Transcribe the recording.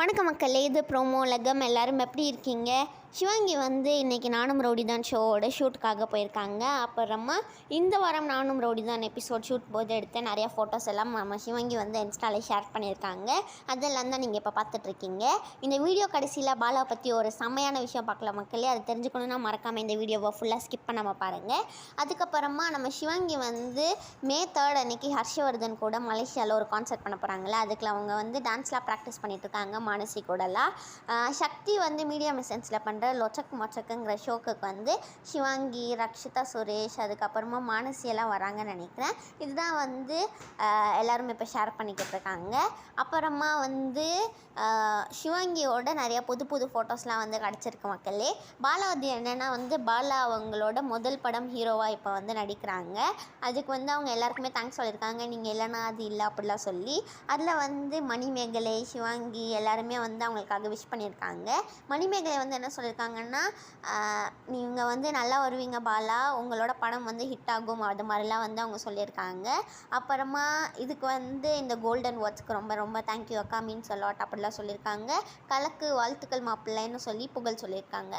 வணக்கம் மக்களே, இது ப்ரோமோ உலகம். எல்லோரும் எப்படி இருக்கீங்க? சிவாங்கி வந்து இன்றைக்கி நானும் ரவுடி தான் ஷோவோட ஷூட்டுக்காக போயிருக்காங்க. அப்புறமா இந்த வாரம் நானும் ரவுடி தான் எபிசோட் ஷூட் போது எடுத்த நிறையா ஃபோட்டோஸ் எல்லாம் நம்ம சிவாங்கி வந்து இன்ஸ்டாவில் ஷேர் பண்ணியிருக்காங்க. அதெல்லாம் தான் நீங்கள் இப்போ பார்த்துட்ருக்கீங்க. இந்த வீடியோ கடைசியில் பாலாவை பற்றி ஒரு செம்மையான விஷயம் பார்க்கலாம் மக்களே. அது தெரிஞ்சுக்கணுன்னா மறக்காமல் இந்த வீடியோவை ஃபுல்லாக ஸ்கிப் பண்ணாமல் பாருங்கள். அதுக்கப்புறமா நம்ம சிவாங்கி வந்து மே 3 அன்றைக்கி ஹர்ஷவர்தன் கூட மலேசியாவில் ஒரு கான்சர்ட் பண்ண போகிறாங்களே, அதுக்கு அவங்க வந்து டான்ஸ்லாம் ப்ராக்டிஸ் பண்ணிகிட்ருக்காங்க மானசி கூடலாம். சக்தி வந்து மீடியா மிஷன்ஸில் பண்ணுற லொச்சக் மொச்சக்குங்கிற ஷோக்கு வந்து சிவாங்கி, ரக்ஷிதா சுரேஷ், அதுக்கப்புறமா மானசியெல்லாம் வராங்கன்னு நினைக்கிறேன். இதுதான் வந்து எல்லோரும் இப்போ ஷேர் பண்ணிக்கிட்டு இருக்காங்க. அப்புறமா வந்து சிவாங்கியோட நிறையா புது புது ஃபோட்டோஸ்லாம் வந்து கிடச்சிருக்கு மக்களே. பாலாவதி என்னென்னா வந்து பாலா அவங்களோட முதல் படம் ஹீரோவாக இப்போ வந்து நடிக்கிறாங்க. அதுக்கு வந்து அவங்க எல்லாருக்குமே தேங்க்ஸ் சொல்லியிருக்காங்க. நீங்கள் இல்லைன்னா அது இல்லை அப்படிலாம் சொல்லி. அதில் வந்து மணிமேகலை, சிவாங்கி எல்லாருமே வந்து அவங்களுக்காக விஷ் பண்ணியிருக்காங்க. மணிமேகலை வந்து என்ன சொல்லியிருக்காங்கன்னா, நீங்கள் வந்து நல்லா வருவீங்க பாலா, உங்களோட படம் வந்து ஹிட் ஆகும், அது மாதிரிலாம் வந்து அவங்க சொல்லியிருக்காங்க. அப்புறமா இதுக்கு வந்து இந்த கோல்டன் வாட்ச்க்கு ரொம்ப ரொம்ப தேங்க்யூ அக்கா, மீன்ஸ் அலாட் அப்படிலாம் சொல்லியிருக்காங்க. கலக்கு வாழ்த்துக்கள் மாப்பிள்ளைன்னு சொல்லி புகழ் சொல்லியிருக்காங்க.